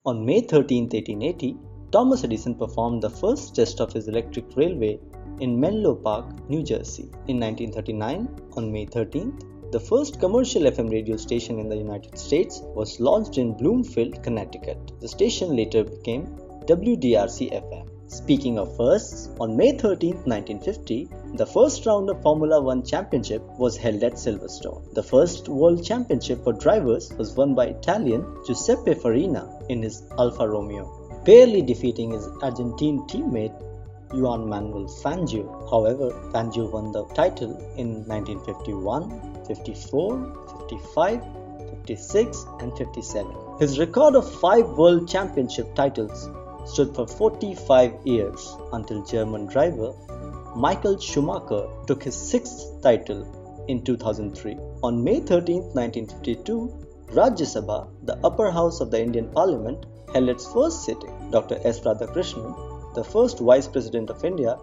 On May 13, 1880, Thomas Edison performed the first test of his electric railway in Menlo Park, New Jersey. In 1939, on May 13th, the first commercial FM radio station in the United States was launched in Bloomfield, Connecticut. The station later became WDRC-FM. Speaking of firsts, on May 13, 1950, the first round of Formula One Championship was held at Silverstone. The first World Championship for drivers was won by Italian Giuseppe Farina in his Alfa Romeo, barely defeating his Argentine teammate Juan Manuel Fangio. However, Fangio won the title in 1951, 54, 55, 56 and 57. His record of 5 World Championship titles stood for 45 years until German driver Michael Schumacher took his 6th title in 2003. On May 13, 1952, Rajya Sabha, the upper house of the Indian Parliament, held its first sitting. Dr. S. Radhakrishnan, the first Vice President of India,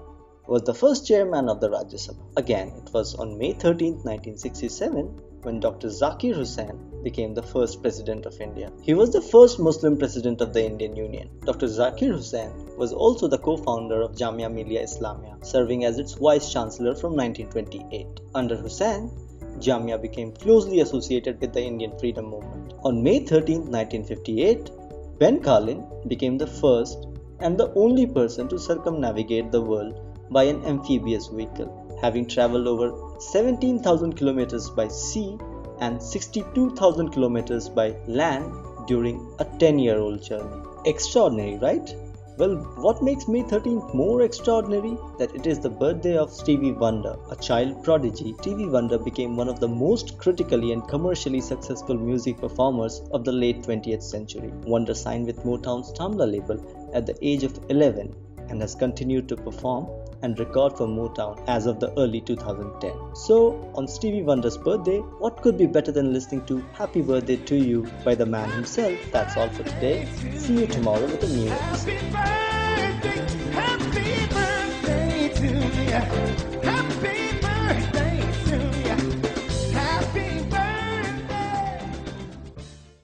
was the first chairman of the Rajya Sabha. Again, it was on May 13, 1967, when Dr. Zakir Hussain became the first President of India. He was the first Muslim President of the Indian Union. Dr. Zakir Hussain was also the co-founder of Jamia Millia Islamia, serving as its Vice Chancellor from 1928. Under Hussain, Jamia became closely associated with the Indian freedom movement. On May 13, 1958, Ben Carlin became the first and the only person to circumnavigate the world by an amphibious vehicle, having traveled over 17,000 kilometers by sea and 62,000 kilometers by land during a 10-year-old journey. Extraordinary, right? Well, what makes May 13th more extraordinary? That it is the birthday of Stevie Wonder, a child prodigy. Stevie Wonder became one of the most critically and commercially successful music performers of the late 20th century. Wonder signed with Motown's Tamla label at the age of 11 and has continued to perform and record for Motown as of the early 2010. So, on Stevie Wonder's birthday, what could be better than listening to Happy Birthday to You by the man himself? That's all for today. See you tomorrow with a new episode. Happy birthday, happy birthday.